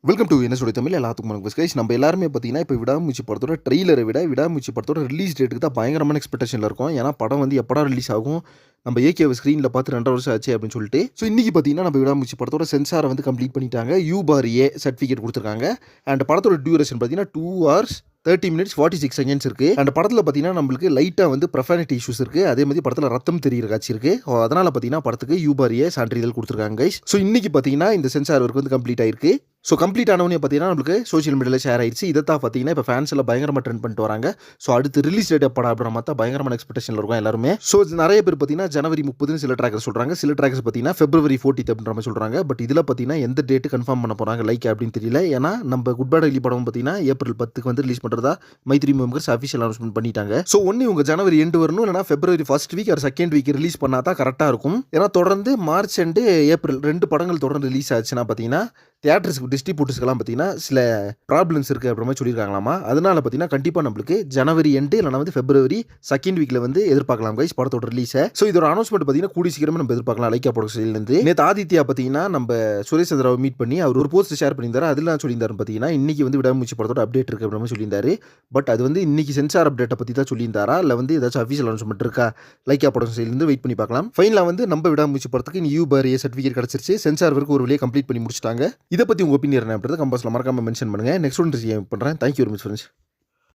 Welcome to என்ன சொல்லி தமிழ் எல்லாத்துக்கும் வணக்கம் கைஸ். நம்ம எல்லாருமே பார்த்தீங்கன்னா இப்போ விடாமுயற்சி படத்தோட ட்ரெய்லரை விட விடாமுயற்சி படத்தோட ரிலீஸ் டேட்டுக்கு தான் பயங்கரமான எக்ஸ்பெக்டேஷனில் இருக்கும். ஏன்னா படம் வந்து எப்படா ரிலீஸ் ஆகும், நம்ம ஏகேவை ஸ்க்ரீனில் பார்த்து 2 வருஷம் ஆச்சு அப்படின்னு சொல்லிட்டு. ஸோ இன்றைக்கி பார்த்தீங்கன்னா நம்ம விடாமுயற்சி படத்தோட சென்சாரை வந்து கம்ப்ளீட் பண்ணிட்டாங்க. U/A சர்டிஃபிகேட் கொடுத்துருக்காங்க. அண்ட் படத்தோட டியூரேஷன் பார்த்தீங்கன்னா 2 hours 30 minutes 46 seconds இருக்குது. அண்ட் படத்தில் பார்த்தீங்கன்னா நம்மளுக்கு லைட்டாக வந்து ப்ரொஃபானிட்டி இஷ்யூஸ் இருக்குது. அதே மாதிரி படத்தில் ரத்தம் தெரிகிற காட்சி இருக்குது. அதனால் பார்த்தீங்கன்னா படத்துக்கு U/A சான்றிதழ் கொடுத்துருக்காங்க கைஸ். ஸோ இன்றைக்கி பார்த்தீங்கன்னா இந்த சென்சார் ஒர்க் வந்து கம்ப்ளீட் ஆயிருக்கு. ஸோ கம்ப்ளீட் ஆனவனே பார்த்தீங்கன்னா நம்மளுக்கு சோஷியல் மீடியாவில் ஷேர் ஆயிடுச்சு. இதை தான் பார்த்தீங்கன்னா இப்போ ஃபேன்ஸ் எல்லாம் பயங்கரமாக ட்ரெண்ட் பண்ணிட்டு வராங்க. ஸோ அடுத்து ரிலீஸ் டேட் எப்படா அப்படின்ற மாதிரி தான் பயங்கரமான எக்ஸ்பெக்டேஷனில் இருக்கும் எல்லாருமே. ஸோ நிறைய பேர் பார்த்தீங்கன்னா ஜனவரி 30 சில ட்ராக்கர் சொல்கிறாங்க, சில ட்ராக்கர்ஸ் பார்த்தீங்கன்னா February 14 அப்படின்ற மாதிரி சொல்கிறாங்க. பட் இதில் பார்த்தீங்கன்னா எந்த டேட்டு கன்ஃபார்ம் பண்ண போகிறாங்க லைக் அப்படின்னு தெரியல. ஏன்னா நம்ம குட் பேட் அக்லி படம் பார்த்தீங்கன்னா April 10 வந்து ரிலீஸ் பண்ணுறதா மைத்ரி மெம்பர்ஸ் அஃபிஷியல் அனௌன்ஸ்மெண்ட் பண்ணிட்டாங்க. ஸோ ஒன்று இவங்க ஜனவரி எண்டு வரணும், இல்லைனா February 1st week or 2nd week release பண்ணால் தான் கரெக்டாக இருக்கும். ஏன்னா தொடர்ந்து மார்ச் அண்டு ஏப்ரல் 2 படங்கள் தொடர்ந்து ரிலீஸ் ஆச்சுன்னா பார்த்தீங்கன்னா தியேட்டர்ஸ்க்கு டிஸ்ட்ரிபியூட்டர்ஸ்க்கெல்லாம் பார்த்தீங்கன்னா சில ப்ராப்ளம்ஸ் இருக்குது அப்படின்ற மாதிரி சொல்லியிருக்காங்களாமா. அதனால பார்த்தீங்கன்னா கண்டிப்பாக நம்மளுக்கு ஜனவரி எண்டு இல்லைனா வந்து February 2nd வீக்கில் வந்து எதிர்பார்க்கலாம் கைஸ் படத்தோட ரிலீஸை. ஸோ இதோட அனௌன்ஸ்மெண்ட் பார்த்தீங்கன்னா கூடி சீக்கிரமே நம்ம எதிர்பார்க்கலாம் லைக்கா ப்ரொடக்ஷன்லேருந்து. நேற்று ஆதித்யா பார்த்தீங்கன்னா நம்ம சுரேஷ் சந்திராவை மீட் பண்ணி அவர் ஒரு போஸ்ட் ஷேர் பண்ணியிருந்தாரு. அதில் நான் சொல்லியிருந்தாரு பார்த்தீங்கன்னா இன்னைக்கு வந்து விடாமுயற்சி படத்தோட அப்டேட் இருக்குது அப்படின்னு சொல்லியிருந்தாரு. பட் அது வந்து இன்னைக்கு சென்சார் அப்டேட்டை பற்றி தான் சொல்லியிருந்தாரா, இல்லை வந்து ஏதாச்சும் அஃபிஷியல் அனௌன்ஸ்மெண்ட் இருக்கா லைக்கா ப்ரொடக்ஷன்லேருந்து வெயிட் பண்ணி பார்க்கலாம். ஃபைனலாக வந்து நம்ம விடாமுயற்சி படத்துக்கு U/A சர்டிஃபிகேட் கிடச்சிருச்சு. சென்சார் வரைக்கும் ஒரு வழியாக கம்ப்ளீட் பண்ணி முடிச்சிட்டாங்க. இதை பற்றி உங்கள் ஒப்பீனியன் அப்படின்றத கம்பல்ஸில் மறக்காமல் மென்ஷன் பண்ணுங்கள். நெக்ஸ்ட் ஒன்று பண்ணுறேன். Thank you very much friends.